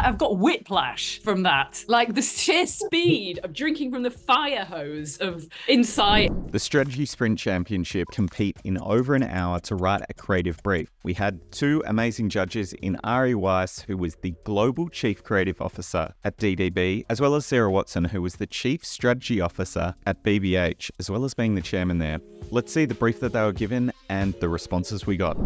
I've got whiplash from that. Like the sheer speed of drinking from the fire hose of insight. The Strategy Sprint Championship compete in over an hour to write a creative brief. We had two amazing judges in Ari Weiss, who was the Global Chief Creative Officer at DDB, as well as Sarah Watson, who was the Chief Strategy Officer at BBH, as well as being the chairman there. Let's see the brief that they were given and the responses we got.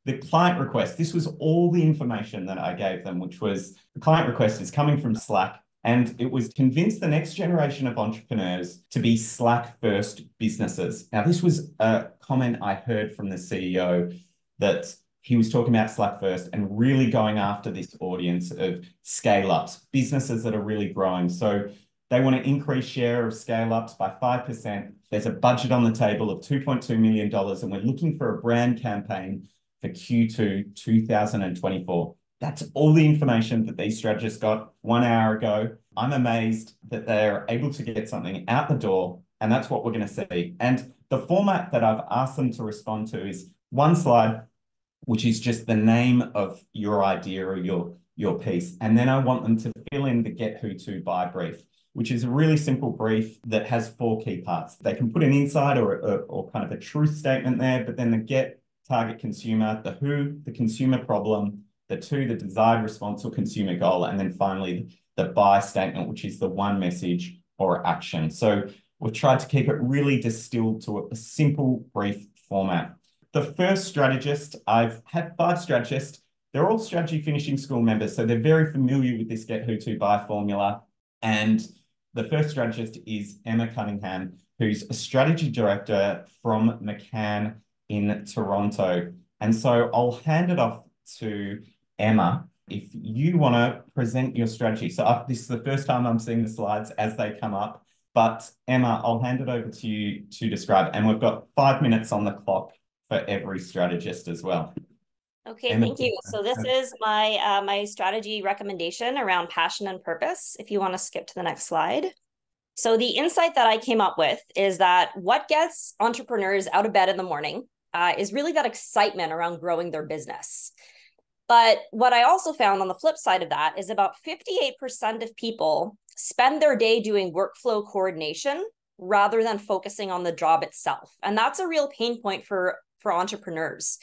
The client request, this was all the information that I gave them, which was the client request is coming from Slack, and it was convince the next generation of entrepreneurs to be Slack first businesses. Now, this was a comment I heard from the CEO that he was talking about Slack first and really going after this audience of scale-ups, businesses that are really growing. So they want to increase share of scale-ups by 5%. There's a budget on the table of $2.2 million, and we're looking for a brand campaign for Q2 2024. That's all the information that these strategists got 1 hour ago. I'm amazed that they're able to get something out the door, and that's what we're going to see. And the format that I've asked them to respond to is one slide, which is just the name of your idea or your piece. And then I want them to fill in the Get Who To Buy brief, which is a really simple brief that has 4 key parts. They can put an insight or kind of a truth statement there, but then the get, target consumer, the who, the consumer problem, the to, the desired response or consumer goal, and then finally the buy statement, which is the one message or action. So we've tried to keep it really distilled to a simple, brief format. The first strategist, I've had 5 strategists. They're all strategy finishing school members, so they're very familiar with this Get Who To Buy formula. And the first strategist is Emma Cunningham, who's a strategy director from McCann in Toronto. And so I'll hand it off to Emma if you want to present your strategy. So this is the first time I'm seeing the slides as they come up, but Emma, I'll hand it over to you to describe. And we've got 5 minutes on the clock for every strategist as well. Okay, Emma, thank you. So this is my my strategy recommendation around passion and purpose. If you want to skip to the next slide. So the insight that I came up with is that what gets entrepreneurs out of bed in the morning is really that excitement around growing their business. But what I also found on the flip side of that is about 58% of people spend their day doing workflow coordination rather than focusing on the job itself. And that's a real pain point for entrepreneurs.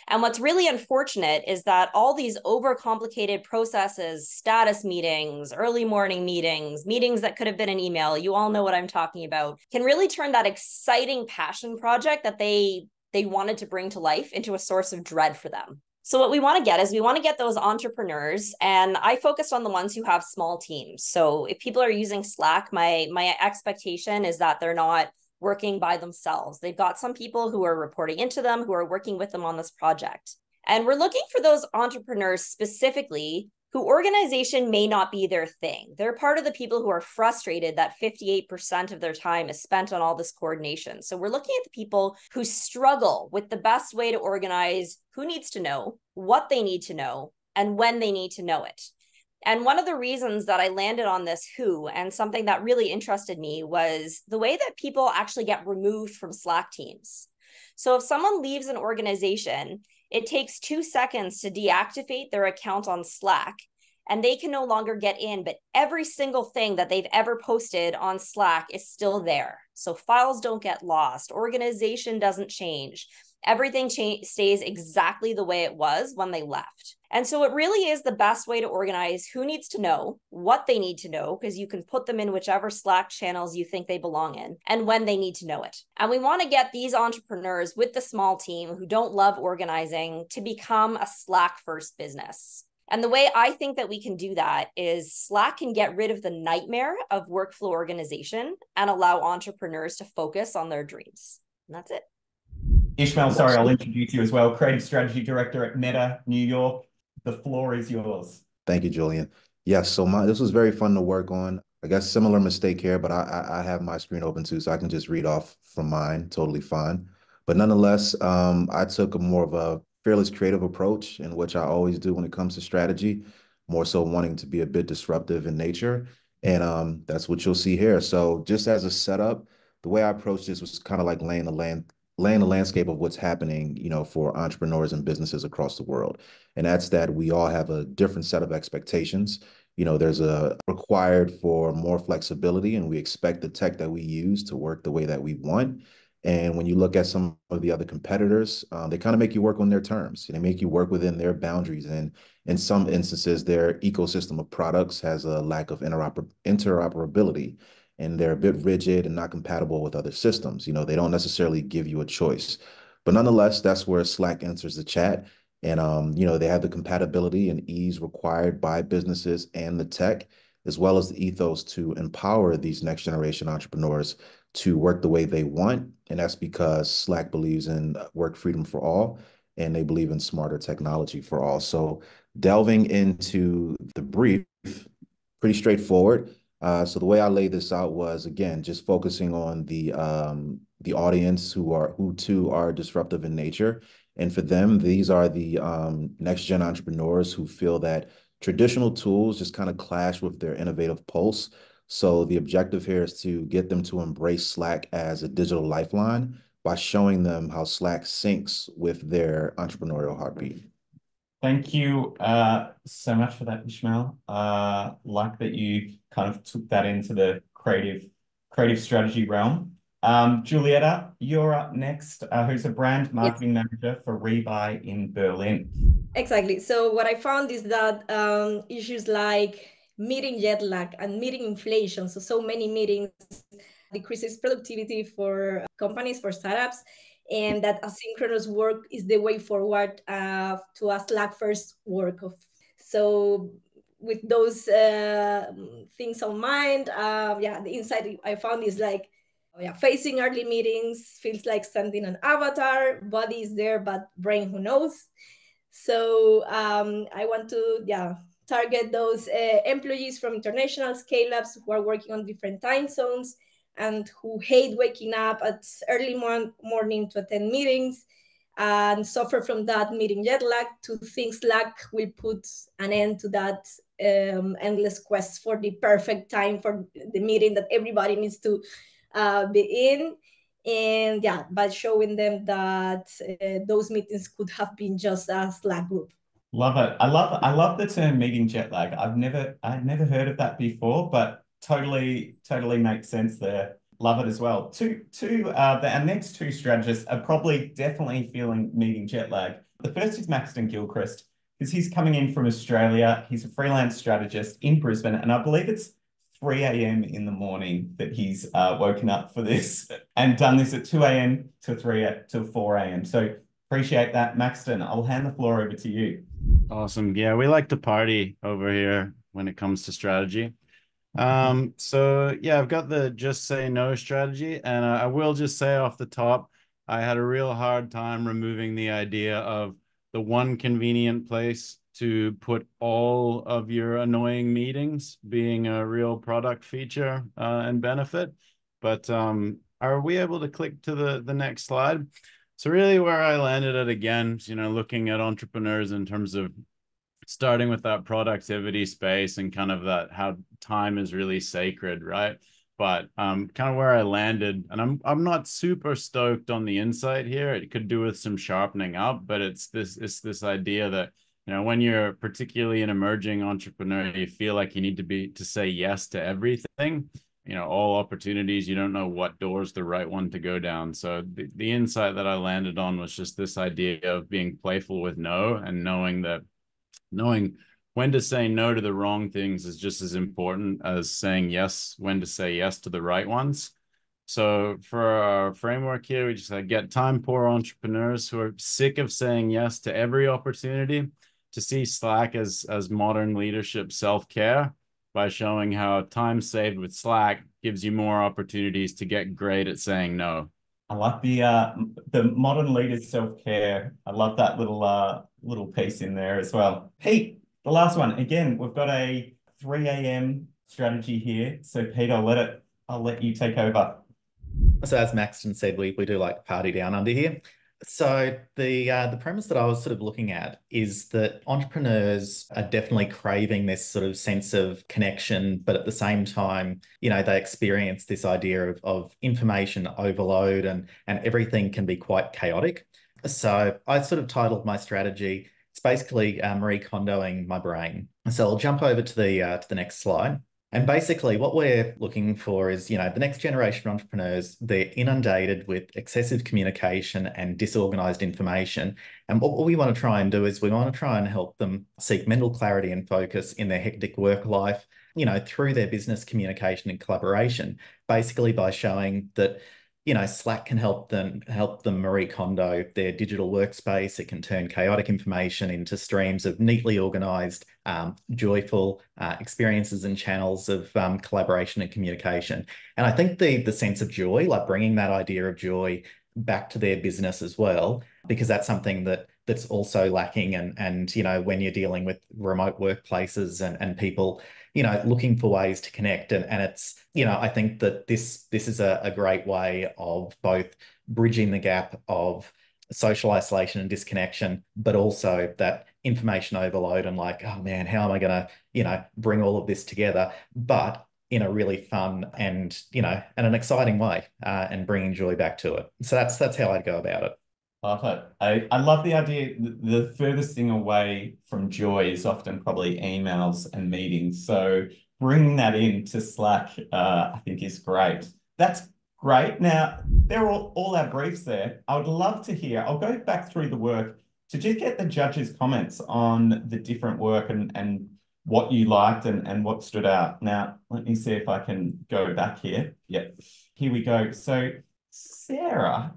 And what's really unfortunate is that all these overcomplicated processes, status meetings, early morning meetings, meetings that could have been an email, you all know what I'm talking about, can really turn that exciting passion project that they wanted to bring to life into a source of dread for them. So what we want to get is we want to get those entrepreneurs, and I focused on the ones who have small teams. So if people are using Slack, my expectation is that they're not working by themselves. They've got some people who are reporting into them, who are working with them on this project. And we're looking for those entrepreneurs specifically who organization may not be their thing. They're part of the people who are frustrated that 58% of their time is spent on all this coordination. So we're looking at the people who struggle with the best way to organize who needs to know, what they need to know, and when they need to know it. And one of the reasons that I landed on this who, and something that really interested me, was the way that people actually get removed from Slack teams. So if someone leaves an organization, it takes 2 seconds to deactivate their account on Slack, and they can no longer get in, but every single thing that they've ever posted on Slack is still there. So files don't get lost, organization doesn't change. Everything stays exactly the way it was when they left. And so it really is the best way to organize who needs to know, what they need to know, because you can put them in whichever Slack channels you think they belong in, and when they need to know it. And we want to get these entrepreneurs with the small team who don't love organizing to become a Slack first business. And the way I think that we can do that is Slack can get rid of the nightmare of workflow organization and allow entrepreneurs to focus on their dreams. And that's it. Ishmael, sorry, I'll introduce you as well. Creative Strategy Director at Meta, New York. The floor is yours. Thank you, Julian. Yes, so this was very fun to work on. I guess similar mistake here, but I have my screen open too, so I can just read off from mine, totally fine. But nonetheless, I took a more of a fearless creative approach, in which I always do when it comes to strategy, more so wanting to be a bit disruptive in nature. And that's what you'll see here. So just as a setup, the way I approached this was kind of like laying laying the landscape of what's happening, for entrepreneurs and businesses across the world. And that's that we all have a different set of expectations. There's a required for more flexibility, and we expect the tech that we use to work the way that we want. And when you look at some of the other competitors, they kind of make you work on their terms. They make you work within their boundaries. And in some instances, their ecosystem of products has a lack of interoperability, and they're a bit rigid and not compatible with other systems. They don't necessarily give you a choice. But nonetheless, that's where Slack enters the chat. And they have the compatibility and ease required by businesses and the tech, as well as the ethos to empower these next generation entrepreneurs to work the way they want. And that's because Slack believes in work freedom for all, and they believe in smarter technology for all. So delving into the brief, pretty straightforward. So the way I laid this out was, again, just focusing on the audience who too are disruptive in nature. And for them, these are the next gen entrepreneurs who feel that traditional tools just kind of clash with their innovative pulse. So the objective here is to get them to embrace Slack as a digital lifeline by showing them how Slack syncs with their entrepreneurial heartbeat. Thank you so much for that, Ishmael. Like that you kind of took that into the creative strategy realm. Julieta, you're up next, who's a brand marketing manager for Rebuy in Berlin. Exactly. So what I found is that issues like meeting jet lag and meeting inflation, so many meetings decreases productivity for companies, for startups, and that asynchronous work is the way forward to a Slack first work. So with those things on mind, the insight I found is like, facing early meetings feels like sending an avatar. Body is there, but brain, who knows? So I want to target those employees from international scale-ups who are working on different time zones and who hate waking up at early morning to attend meetings and suffer from that meeting jet lag, to think Slack will put an end to that endless quest for the perfect time for the meeting that everybody needs to be in. And by showing them that those meetings could have been just a Slack group. Love it. I love the term meeting jet lag. I'd never heard of that before, but totally makes sense there. Love it as well. Our next two strategists are probably definitely feeling meeting jet lag. The first is Maxton Gilchrist, because he's coming in from Australia. He's a freelance strategist in Brisbane, and I believe it's 3 a.m. in the morning that he's woken up for this and done this at 2 a.m. to 4 a.m. So appreciate that, Maxton. I'll hand the floor over to you. Awesome. Yeah, we like to party over here when it comes to strategy. So yeah, I've got the just say no strategy, and I will just say off the top, I had a real hard time removing the idea of the one convenient place to put all of your annoying meetings being a real product feature and benefit. But are we able to click to the next slide? So really where I landed at again, looking at entrepreneurs in terms of starting with that productivity space and kind of that how time is really sacred, right? But kind of where I landed, and I'm not super stoked on the insight here. It could do with some sharpening up, but it's this idea that when you're particularly an emerging entrepreneur, you feel like you need to say yes to everything. All opportunities, you don't know what door's the right one to go down. So the insight that I landed on was just this idea of being playful with no, and knowing when to say no to the wrong things is just as important as saying yes, when to say yes to the right ones. So for our framework here, we just get time-poor entrepreneurs who are sick of saying yes to every opportunity to see Slack as modern leadership self-care by showing how time saved with Slack gives you more opportunities to get great at saying no. I like the modern leaders self-care. I love that little piece in there as well. Pete, the last one. Again, we've got a 3 a.m. strategy here. So Pete, I'll let you take over. So as Maxton said, we do like to party down under here. So the premise that I was sort of looking at is that entrepreneurs are definitely craving this sort of sense of connection, but at the same time, they experience this idea of information overload and everything can be quite chaotic. So I sort of titled my strategy, it's basically Marie Kondoing my brain. So I'll jump over to the next slide. And basically, what we're looking for is, the next generation of entrepreneurs, they're inundated with excessive communication and disorganized information. And what we want to try and do is we want to try and help them seek mental clarity and focus in their hectic work life, through their business communication and collaboration, basically by showing that Slack can help them Marie Kondo their digital workspace. It can turn chaotic information into streams of neatly organized, joyful experiences and channels of collaboration and communication. And I think the sense of joy, like bringing that idea of joy back to their business as well, because that's something that's also lacking. And when you're dealing with remote workplaces and people looking for ways to connect. And it's, I think that this is a great way of both bridging the gap of social isolation and disconnection, but also that information overload and like, oh man, how am I going to, bring all of this together, but in a really fun and, and an exciting way, and bringing joy back to it. So that's how I'd go about it. Love it. I love the idea. The furthest thing away from joy is often probably emails and meetings. So bringing that into Slack, I think is great. That's great. Now, they're all our briefs there. I would love to hear, I'll go back through the work to just get the judges' comments on the different work and what you liked and what stood out. Now, let me see if I can go back here. Yep, here we go. So, Sarah,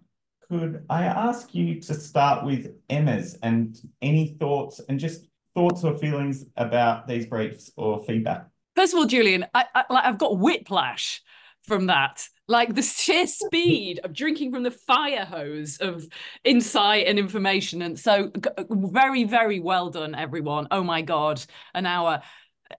could I ask you to start with Emma's and any thoughts and just thoughts or feelings about these briefs or feedback? First of all, Julian, I've got whiplash from that. Like the sheer speed of drinking from the fire hose of insight and information. And so very, very well done, everyone. Oh my God, an hour.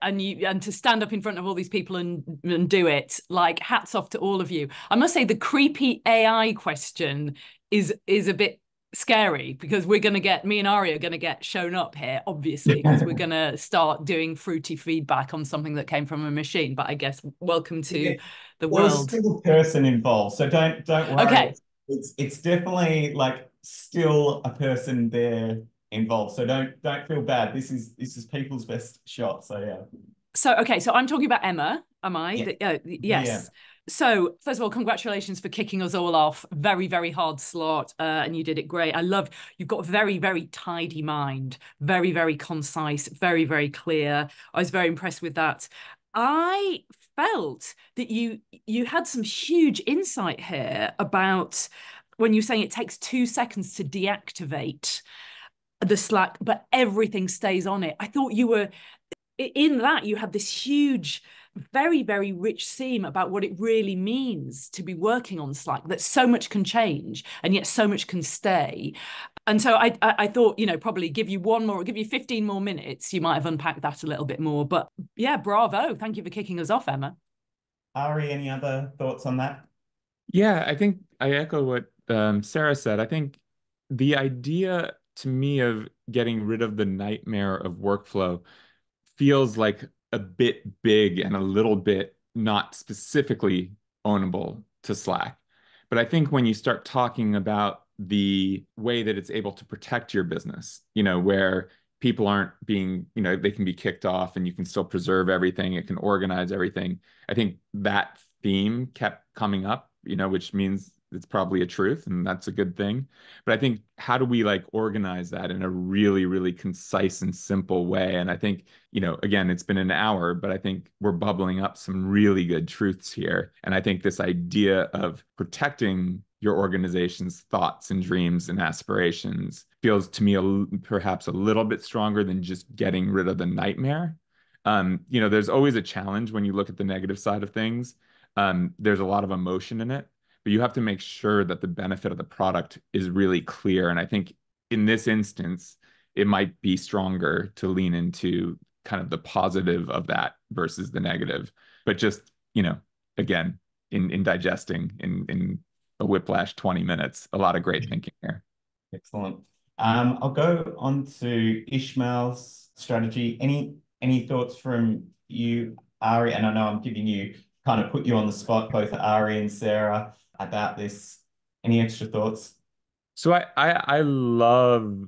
And to stand up in front of all these people and do it, like hats off to all of you. I must say the creepy AI question is a bit scary because me and Ari are going to get shown up here, obviously, because we're going to start doing fruity feedback on something that came from a machine. But I guess welcome to the world. There's still a person involved, so don't worry. Okay. It's definitely like still a person there involved. So don't feel bad. This is people's best shot. So yeah. So I'm talking about Emma, am I? Yeah. Yes. Yeah. So first of all, congratulations for kicking us all off. Very, very hard slot, and you did it great. You've got a very, very tidy mind, very, very concise, very, very clear. I was very impressed with that. I felt that you had some huge insight here about when you're saying it takes 2 seconds to deactivate the Slack, but everything stays on it. I thought you were in that you had this huge, very, very rich theme about what it really means to be working on Slack, that so much can change and yet so much can stay. And so I thought, probably give you 15 more minutes, you might have unpacked that a little bit more. But yeah, bravo. Thank you for kicking us off, Emma. Ari, any other thoughts on that? Yeah, I think I echo what Sarah said. I think the idea to me of getting rid of the nightmare of workflow feels like a bit big and a little bit not specifically ownable to Slack. But I think when you start talking about the way that it's able to protect your business, where people aren't being, they can be kicked off and you can still preserve everything, it can organize everything. I think that theme kept coming up, which means it's probably a truth and that's a good thing. But I think how do we organize that in a really, really concise and simple way? And I think, again, it's been an hour, but I think we're bubbling up some really good truths here. And I think this idea of protecting your organization's thoughts and dreams and aspirations feels to me perhaps a little bit stronger than just getting rid of the nightmare. There's always a challenge when you look at the negative side of things. There's a lot of emotion in it, but you have to make sure that the benefit of the product is really clear. And I think in this instance, it might be stronger to lean into kind of the positive of that versus the negative. But just, again, in digesting in a whiplash 20 minutes, a lot of great thinking here. Excellent. I'll go on to Ishmael's strategy. Any thoughts from you, Ari? And I know I'm giving you kind of put you on the spot, both Ari and Sarah, about this. Any extra thoughts? So I love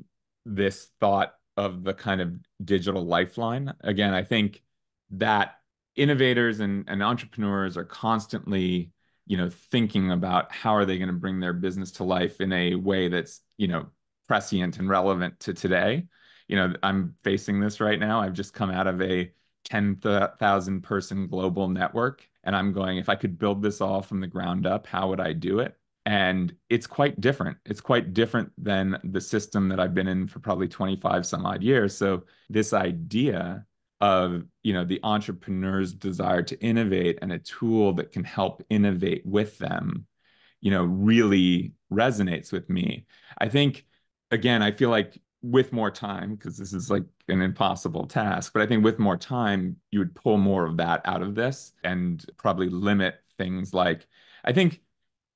this thought of the kind of digital lifeline. Again, I think that innovators and entrepreneurs are constantly, thinking about how are they going to bring their business to life in a way that's, prescient and relevant to today. I'm facing this right now. I've just come out of a 10,000 person global network, and I'm going, if I could build this all from the ground up, how would I do it? And it's quite different. It's quite different than the system that I've been in for probably 25 some odd years. So this idea of, the entrepreneur's desire to innovate and a tool that can help innovate with them, really resonates with me. I think, again, I feel like with more time, because this is like an impossible task, but I think with more time, you would pull more of that out of this and probably limit things like, I think,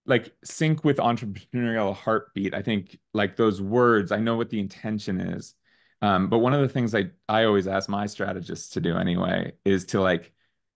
like sync with entrepreneurial heartbeat. I think like those words, I know what the intention is. But one of the things I always ask my strategists to do anyway is to like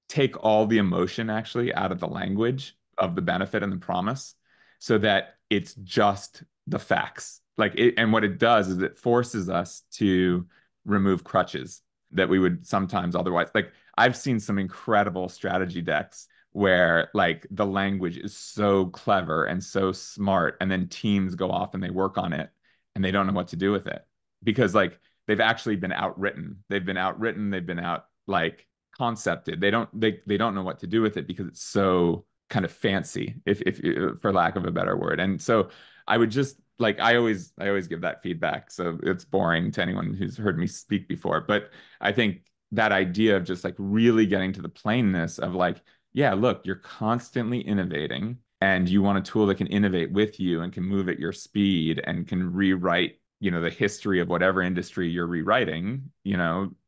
take all the emotion actually out of the language of the benefit and the promise so that it's just the facts. And what it does is it forces us to remove crutches that we would sometimes otherwise. Like I've seen some incredible strategy decks where like the language is so clever and so smart, and then teams go off and they work on it and they don't know what to do with it because like they've actually been outwritten. They've been outwritten, they've been out like concepted. They don't know what to do with it because it's so kind of fancy, if for lack of a better word. And so I would just like I always give that feedback. So it's boring to anyone who's heard me speak before. But I think that idea of just like really getting to the plainness of like, yeah, look, you're constantly innovating and you want a tool that can innovate with you and can move at your speed and can rewrite, the history of whatever industry you're rewriting,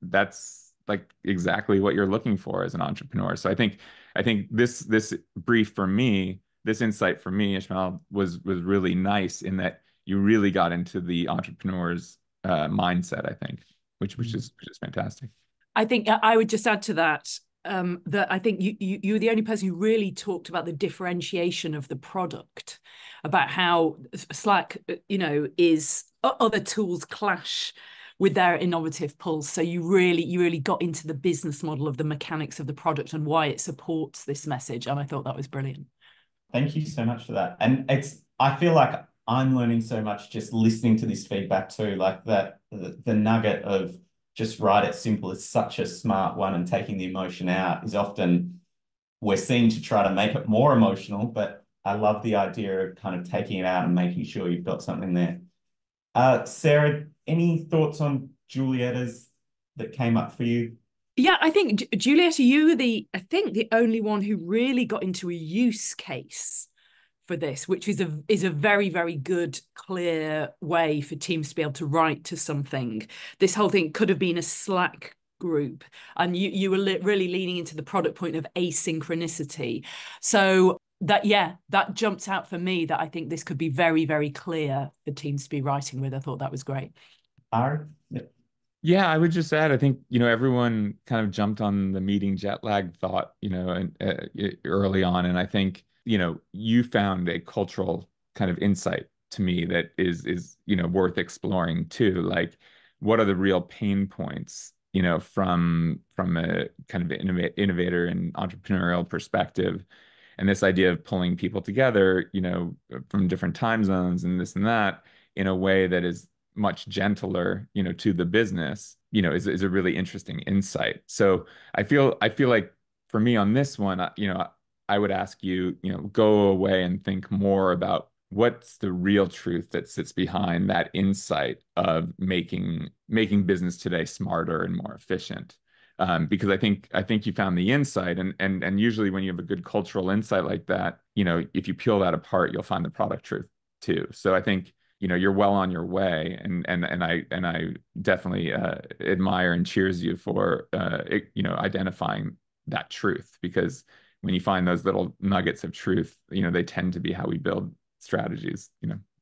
that's like exactly what you're looking for as an entrepreneur. So I think this brief for me, this insight for me, Ishmael, was really nice in that you really got into the entrepreneur's mindset, I think, which is fantastic. I think I would just add to that that I think you're the only person who really talked about the differentiation of the product, about how Slack, is other tools clash with their innovative pulse. So you really got into the business model of the mechanics of the product and why it supports this message. And I thought that was brilliant. Thank you so much for that. And I feel like I'm learning so much just listening to this feedback too, like that the nugget of just write it simple is such a smart one, and taking the emotion out is often we're seen to try to make it more emotional, but I love the idea of kind of taking it out and making sure you've got something there. Sarah, any thoughts on Julietta's that came up for you? Yeah, I think Julieta, you were the only one who really got into a use case for this, which is a very, very good, clear way for teams to be able to write to something. This whole thing could have been a Slack group, and you were really leaning into the product point of asynchronicity. So that jumped out for me, that I think this could be very, very clear for teams to be writing with. I thought that was great. Ari? Yeah, I would just add, I think, everyone kind of jumped on the meeting jet lag thought, early on. And I think, you found a cultural kind of insight to me that is worth exploring too. Like, what are the real pain points, from a kind of innovator and entrepreneurial perspective? And this idea of pulling people together, from different time zones and this and that in a way that is much gentler, to the business, is a really interesting insight. So I feel like for me on this one, I would ask you, go away and think more about what's the real truth that sits behind that insight of making business today smarter and more efficient. Because I think you found the insight, and usually when you have a good cultural insight like that, if you peel that apart, you'll find the product truth too. So I think you're well on your way, and I definitely admire and cheers you for identifying that truth, because when you find those little nuggets of truth, they tend to be how we build strategies,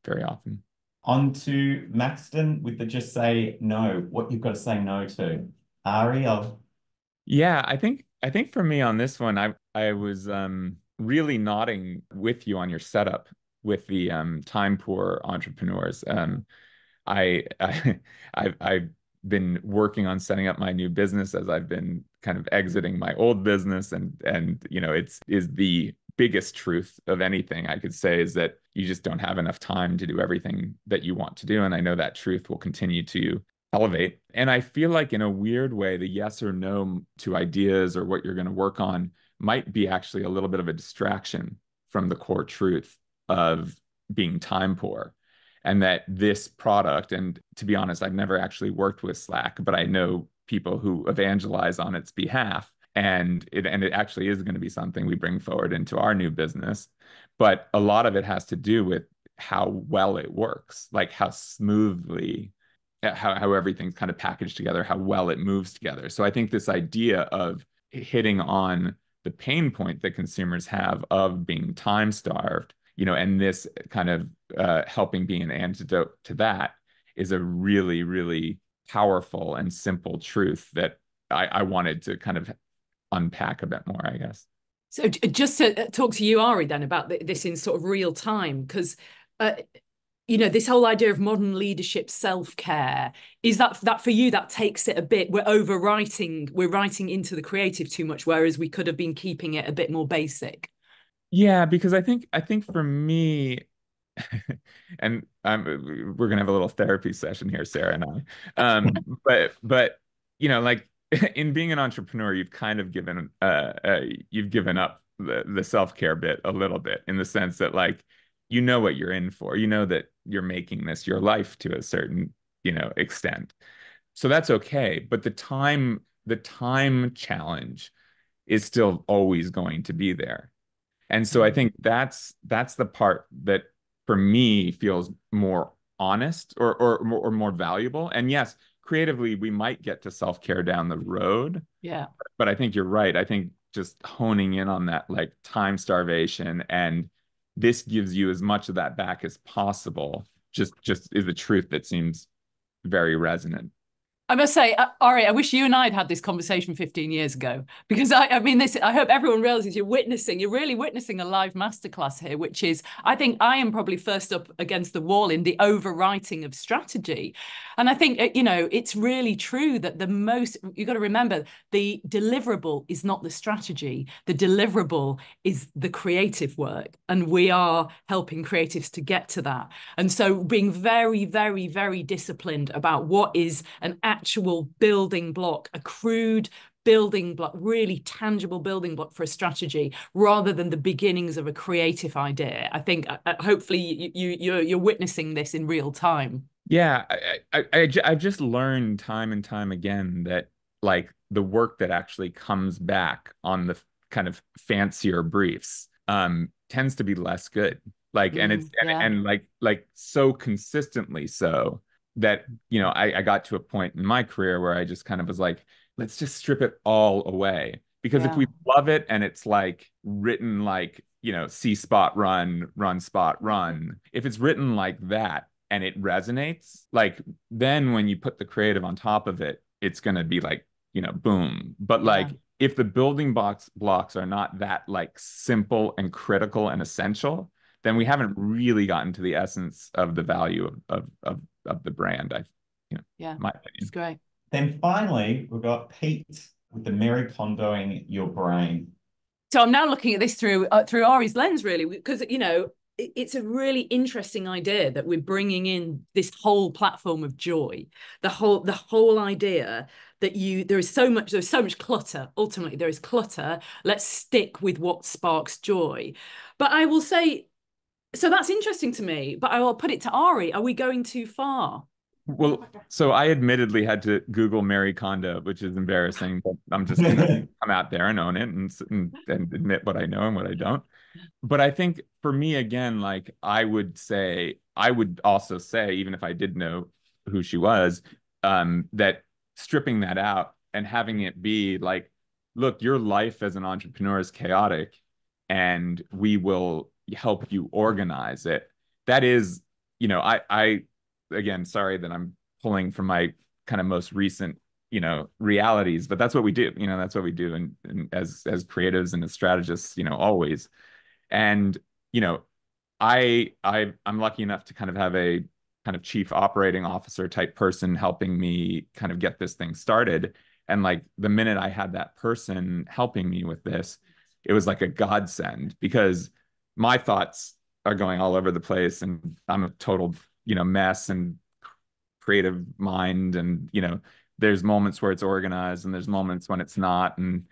very often. On to Maxton with the just say no, what you've got to say no to. Ari, Yeah, I think for me on this one, I was really nodding with you on your setup with the time poor entrepreneurs. I I've been working on setting up my new business as I've been kind of exiting my old business, and it's is the biggest truth of anything I could say is that you just don't have enough time to do everything that you want to do. And I know that truth will continue to elevate. And I feel like in a weird way, the yes or no to ideas or what you're going to work on might be actually a little bit of a distraction from the core truth of being time poor. And that this product, and to be honest, I've never actually worked with Slack, but I know people who evangelize on its behalf. And it actually is going to be something we bring forward into our new business. But a lot of it has to do with how well it works, like how smoothly, how everything's kind of packaged together, how well it moves together. So I think this idea of hitting on the pain point that consumers have of being time starved, and this kind of helping be an antidote to that is a really, really powerful and simple truth that I wanted to kind of unpack a bit more, I guess. So just to talk to you, Ari, then about this in sort of real time, because this whole idea of modern leadership self-care, is that for you that takes it a bit, we're writing into the creative too much, whereas we could have been keeping it a bit more basic? Yeah, because I think for me, and we're gonna have a little therapy session here, Sarah and I. But like in being an entrepreneur, you've given up the self-care bit a little bit in the sense that like what you're in for. You know that you're making this your life to a certain, extent. So that's okay. But the time challenge is still always going to be there. And so I think that's the part that for me feels more honest or more valuable. And yes, creatively we might get to self-care down the road. Yeah. But I think you're right. I think just honing in on that like time starvation, and this gives you as much of that back as possible, just is the truth that seems very resonant. I must say, Ari, I wish you and I had this conversation 15 years ago, because I mean, I hope everyone realizes you're really witnessing a live masterclass here, which is, I think I am probably first up against the wall in the overwriting of strategy. And I think, it's really true that you've got to remember, the deliverable is not the strategy. The deliverable is the creative work. And we are helping creatives to get to that. And so being very, very, very disciplined about what is an actual building block, a crude building block, really tangible building block for a strategy, rather than the beginnings of a creative idea. I think hopefully you're witnessing this in real time. Yeah, I've just learned time and time again that like the work that actually comes back on the kind of fancier briefs tends to be less good. Like, and it's Yeah. and like so consistently so that I got to a point in my career where I just kind of was like, let's just strip it all away. Because if we love it and it's like written like, see spot run spot run, if it's written like that and it resonates, like then when you put the creative on top of it, it's gonna be like, boom. But like if the building blocks are not that like simple and critical and essential, then we haven't really gotten to the essence of the value of the brand. My opinion. It's great. Then finally, we've got Pete with the Mary Kondoing your brain. So I'm now looking at this through Ari's lens, really, because it's a really interesting idea that we're bringing in this whole platform of joy, the whole idea that there's so much clutter. Ultimately, there is clutter. Let's stick with what sparks joy. But I will say, so that's interesting to me. But I will put it to Ari: are we going too far? Well, so I admittedly had to Google Mary Kondo, which is embarrassing, but I'm just gonna come out there and own it and admit what I know and what I don't. But I think for me, again, like I would also say, even if I did know who she was, that stripping that out and having it be like, look, your life as an entrepreneur is chaotic, and we will help you organize it. That is, again, sorry that I'm pulling from my kind of most recent, realities, but that's what we do. That's what we do, and as creatives and as strategists, always. And I'm lucky enough to kind of have a kind of chief operating officer type person helping me kind of get this thing started. And like the minute I had that person helping me with this, it was like a godsend, because my thoughts are going all over the place and I'm a total, mess and creative mind. And, there's moments where it's organized and there's moments when it's not. And,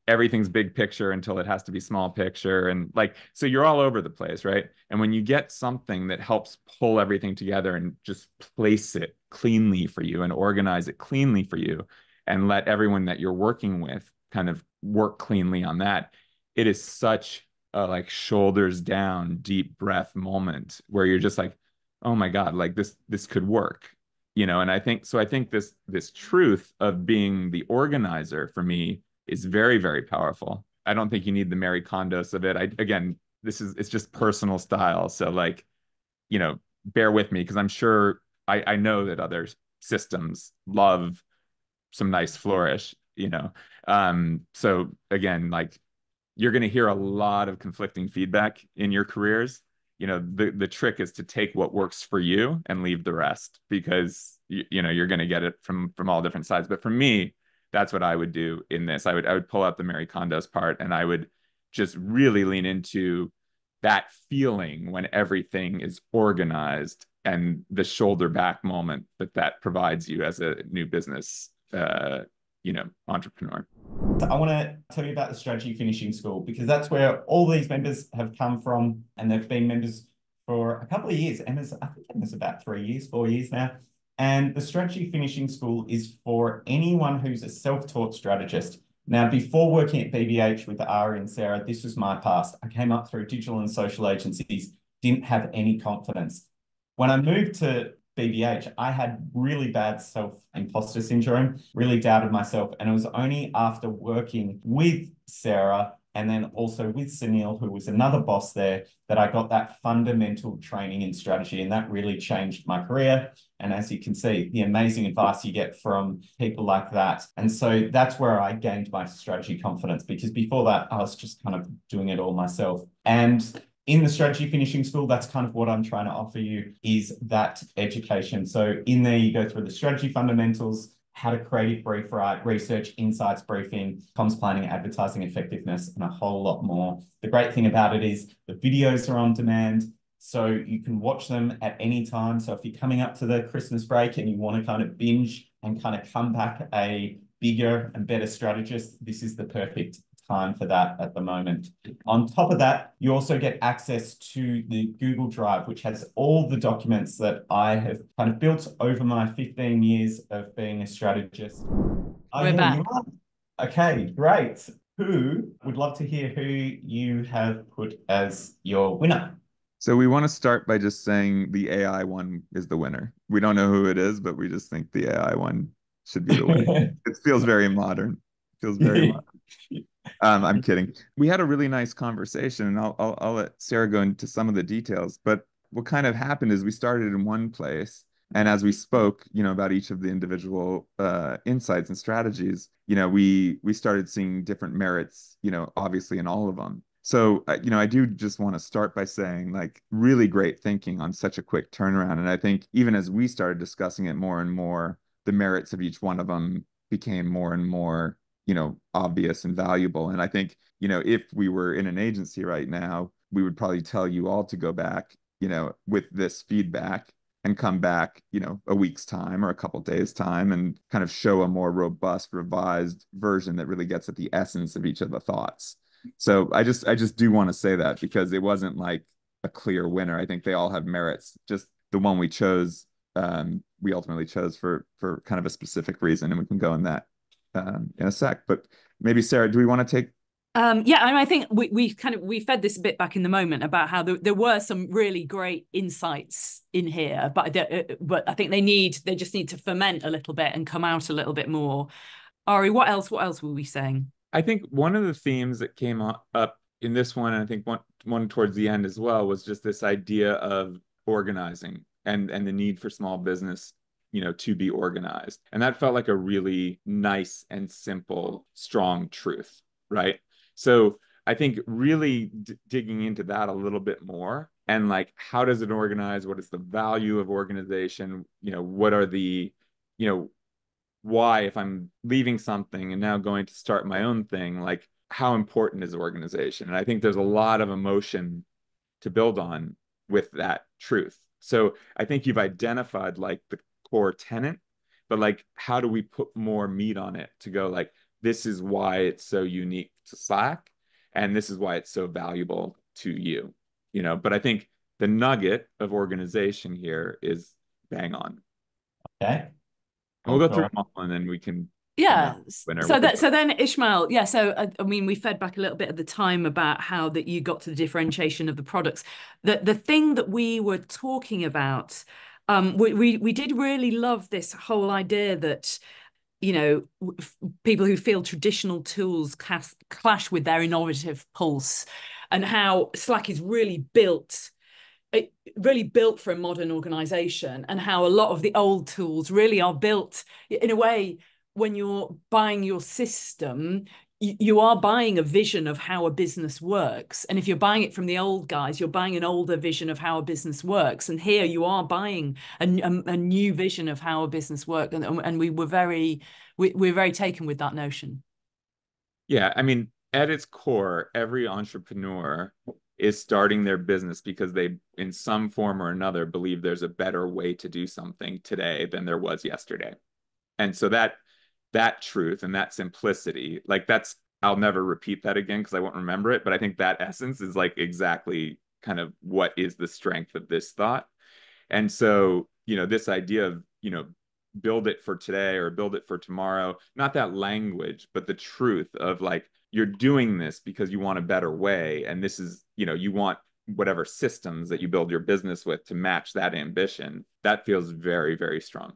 everything's big picture until it has to be small picture. And like, so you're all over the place, right? And when you get something that helps pull everything together and just place it cleanly for you and organize it cleanly for you and let everyone that you're working with kind of work cleanly on that, it is such a like shoulders down, deep breath moment where you're just like, oh my God, like this could work. And I think this truth of being the organizer for me is very, very powerful. I don't think you need the Mary Kondos of it. Again, it's just personal style. So like, bear with me, because I'm sure I know that other systems love some nice flourish. So again, like, you're going to hear a lot of conflicting feedback in your careers. The trick is to take what works for you and leave the rest, because you're going to get it from all different sides. But for me, that's what I would do in this. I would pull out the Mary Kondos part, and I would just really lean into that feeling when everything is organized and the shoulder back moment that provides you as a new business entrepreneur. I want to tell you about the Strategy Finishing School, because that's where all these members have come from, and they've been members for a couple of years. I think Emma's about 3 years, 4 years now. And the Strategy Finishing School is for anyone who's a self-taught strategist. Now, before working at BBH with Ari and Sarah, this was my past. I came up through digital and social agencies, didn't have any confidence. When I moved to BBH, I had really bad self-imposter syndrome, really doubted myself. And it was only after working with Sarah and then also with Sunil, who was another boss there, that I got that fundamental training in strategy. And that really changed my career. And as you can see, the amazing advice you get from people like that. And so that's where I gained my strategy confidence, because before that, I was just kind of doing it all myself. And in the Strategy Finishing School, that's kind of what I'm trying to offer you, is that education. So in there, you go through the strategy fundamentals, how to creative brief write, research, insights briefing, comms planning, advertising effectiveness, and a whole lot more. The great thing about it is the videos are on demand, so you can watch them at any time. So if you're coming up to the Christmas break and you want to kind of binge and kind of come back a bigger and better strategist, this is the perfect time for that at the moment. On top of that, you also get access to the Google Drive, which has all the documents that I have kind of built over my 15 years of being a strategist. We're back. Okay, great. Who would love to hear who you have put as your winner? So we want to start by just saying the AI one is the winner. We don't know who it is, but we just think the AI one should be the winner. It feels very modern. It feels very modern. I'm kidding. We had a really nice conversation, and I'll let Sarah go into some of the details. But what kind of happened is we started in one place, and as we spoke, about each of the individual insights and strategies, we started seeing different merits, obviously in all of them. So, I do just want to start by saying, like, really great thinking on such a quick turnaround. And I think even as we started discussing it more and more, the merits of each one of them became more and more obvious and valuable. And I think, if we were in an agency right now, we would probably tell you all to go back, with this feedback and come back, a week's time or a couple days time and kind of show a more robust, revised version that really gets at the essence of each of the thoughts. So I just do want to say that, because it wasn't like a clear winner. I think they all have merits. Just the one we chose, we ultimately chose for kind of a specific reason, and we can go in that in a sec. But maybe Sarah, do we want to take? Yeah, I think we fed this a bit back in the moment about how there were some really great insights in here, but I think they just need to ferment a little bit and come out a little bit more. Ari, what else were we saying? I think one of the themes that came up in this one, and I think one towards the end as well, was just this idea of organizing and the need for small business, to be organized. And that felt like a really nice and simple, strong truth, right? So I think really digging into that a little bit more, and like, how does it organize? What is the value of organization? What are the, why, if I'm leaving something and now going to start my own thing, like how important is organization? And I think there's a lot of emotion to build on with that truth. So I think you've identified like the core tenet, but like, how do we put more meat on it to go like, this is why it's so unique to Slack, and this is why it's so valuable to you, But I think the nugget of organization here is bang on. Okay. And we'll go through them all, and then we can yeah. Winner. So then Ishmael, yeah. So I mean, we fed back a little bit at the time about how that you got to the differentiation of the products. The thing that we were talking about, we did really love this whole idea that, people who feel traditional tools clash with their innovative pulse, and how Slack is really built for a modern organization, and how a lot of the old tools really are built in a way. When you're buying your system, you are buying a vision of how a business works. And if you're buying it from the old guys, you're buying an older vision of how a business works. And here you are buying a new vision of how a business works. And we're very taken with that notion. Yeah, I mean, at its core, every entrepreneur is starting their business because they, in some form or another, believe there's a better way to do something today than there was yesterday. And so that truth and that simplicity, like I'll never repeat that again because I won't remember it, but I think that essence is like exactly kind of what is the strength of this thought. And so, this idea of, build it for today or build it for tomorrow, not that language, but the truth of like, you're doing this because you want a better way. And this is, you want whatever systems that you build your business with to match that ambition. That feels very, very strong.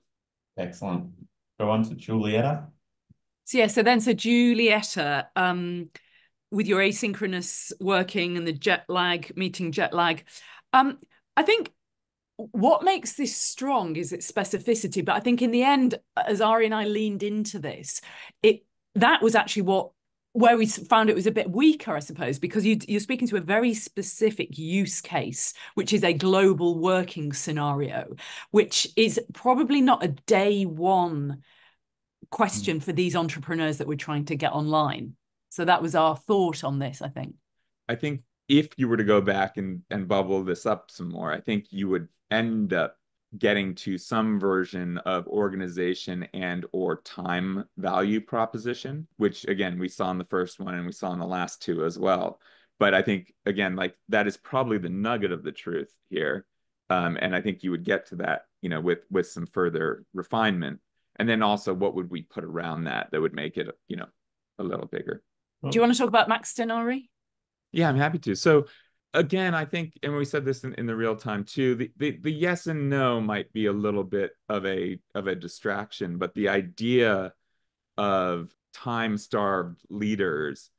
Excellent. Go on to Julieta. So Julieta, with your asynchronous working and the meeting jet lag, I think what makes this strong is its specificity. But I think in the end, as Ari and I leaned into this, that was actually where we found it was a bit weaker, I suppose, because you're speaking to a very specific use case, which is a global working scenario, which is probably not a day one question for these entrepreneurs that we're trying to get online. So that was our thought on this, I think. I think if you were to go back and bubble this up some more, I think you would end up getting to some version of organization and or time value proposition, which again, we saw in the first one and we saw in the last two as well. But I think, again, like that is probably the nugget of the truth here. And I think you would get to that, with some further refinement. And then also, what would we put around that would make it, a little bigger? Do you want to talk about Maxton, Ari? Yeah, I'm happy to. So again, I think, and we said this in the real time too, the yes and no might be a little bit of a distraction, but the idea of time-starved leaders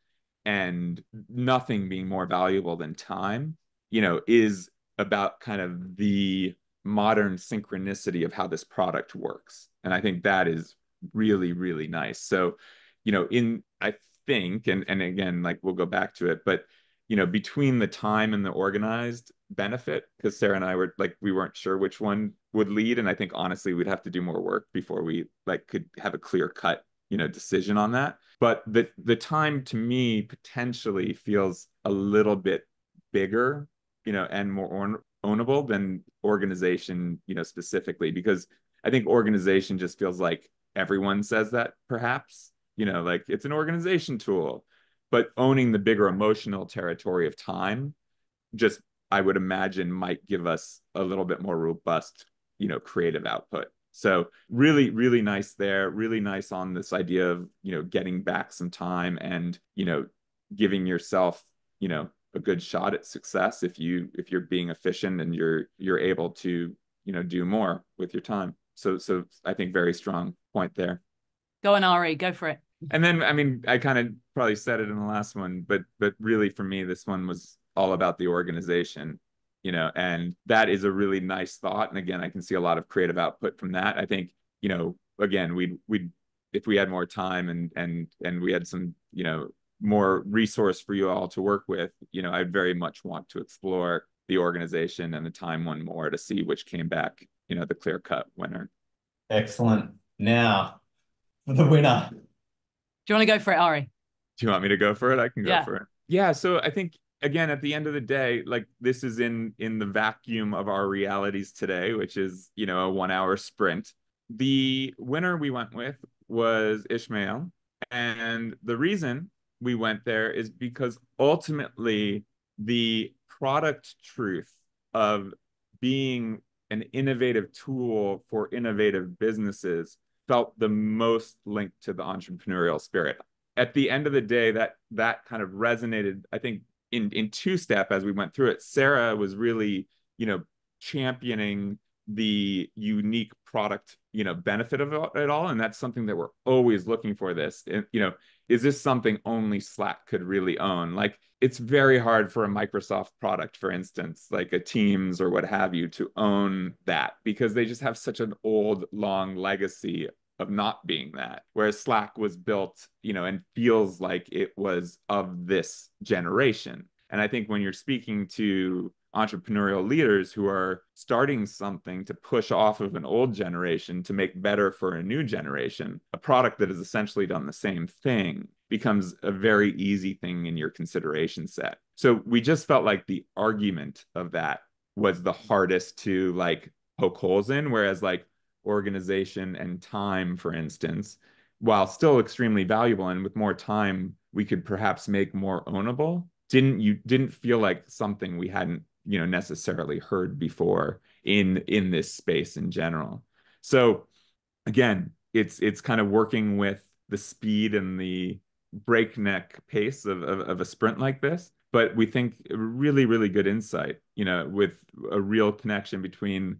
and nothing being more valuable than time, is about kind of the modern synchronicity of how this product works. And I think that is really, really nice. So, I think, and again, like we'll go back to it, but between the time and the organized benefit, because Sarah and I were like, we weren't sure which one would lead. And I think honestly, we'd have to do more work before we like could have a clear cut, decision on that. But the time to me potentially feels a little bit bigger, and more ownable than organization, specifically, because I think organization just feels like everyone says that perhaps, like it's an organization tool. But owning the bigger emotional territory of time, just I would imagine might give us a little bit more robust, creative output. So really, really nice there. Really nice on this idea of, getting back some time and, giving yourself, a good shot at success if you're being efficient and you're able to, do more with your time. So I think very strong point there. Go on, Ari, go for it. And then, I mean, I kind of probably said it in the last one, but really for me, this one was all about the organization. you know, and that is a really nice thought. And again, I can see a lot of creative output from that. I think, you know, again, we'd if we had more time and we had some, you know, more resource for you all to work with, you know, I'd very much want to explore the organization and the time one more to see which came back, you know, the clear-cut winner. Excellent. Now, for the winner. Do you want to go for it, Ari? Do you want me to go for it? I can go Yeah. for it. Yeah, so I think again at the end of the day, like this is in the vacuum of our realities today, which is, you know, a 1 hour sprint. The winner we went with was Ishmael, and the reason we went there is because ultimately the product truth of being an innovative tool for innovative businesses felt the most linked to the entrepreneurial spirit. At the end of the day, that kind of resonated, I think, in two-step as we went through it. Sarah was really, you know, championing the unique product, you know, benefit of it all. And that's something that we're always looking for this. And, you know, is this something only Slack could really own? Like, it's very hard for a Microsoft product, for instance, like a Teams or what have you, to own that because they just have such an old, long legacy of not being that. Whereas Slack was built, you know, and feels like it was of this generation. And I think when you're speaking to entrepreneurial leaders who are starting something to push off of an old generation to make better for a new generation, a product that has essentially done the same thing becomes a very easy thing in your consideration set. So we just felt like the argument of that was the hardest to like poke holes in, whereas like organization and time, for instance, while still extremely valuable and with more time we could perhaps make more ownable, didn't feel like something we hadn't, you know, necessarily heard before in this space in general. So again, it's kind of working with the speed and the breakneck pace of a sprint like this, but we think really, really good insight, you know, with a real connection between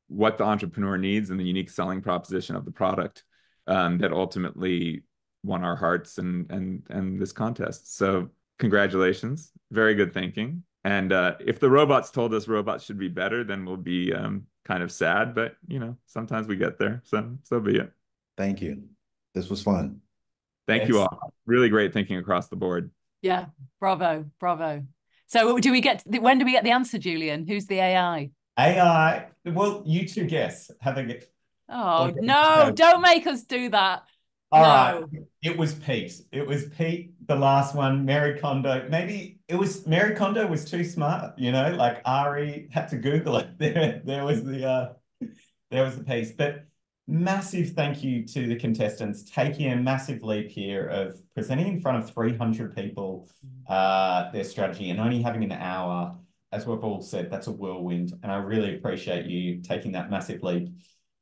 what the entrepreneur needs and the unique selling proposition of the product that ultimately won our hearts and this contest. So congratulations, very good thinking. And if the robots told us robots should be better, then we'll be kind of sad. But you know, sometimes we get there. So be it. Thank you. This was fun. Thank you all. Really great thinking across the board. Yeah, bravo, bravo. So do we get when do we get the answer, Julian? Who's the AI? AI. Well, you two guess. Have a guess. Oh no! Don't make us do that. All right. It was Pete. It was Pete, the last one. Mary Kondo. Maybe it was Mary Kondo was too smart, you know, like Ari had to Google it. There was the piece. But massive thank you to the contestants taking a massive leap here of presenting in front of 300 people their strategy and only having an hour. As we've all said, that's a whirlwind. And I really appreciate you taking that massive leap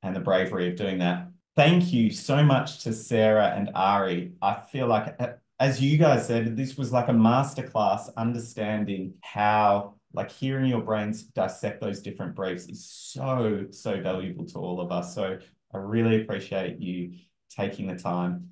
and the bravery of doing that. Thank you so much to Sarah and Ari. I feel like, as you guys said, this was like a masterclass understanding how, like, hearing your brains dissect those different briefs is so, so valuable to all of us. So I really appreciate you taking the time.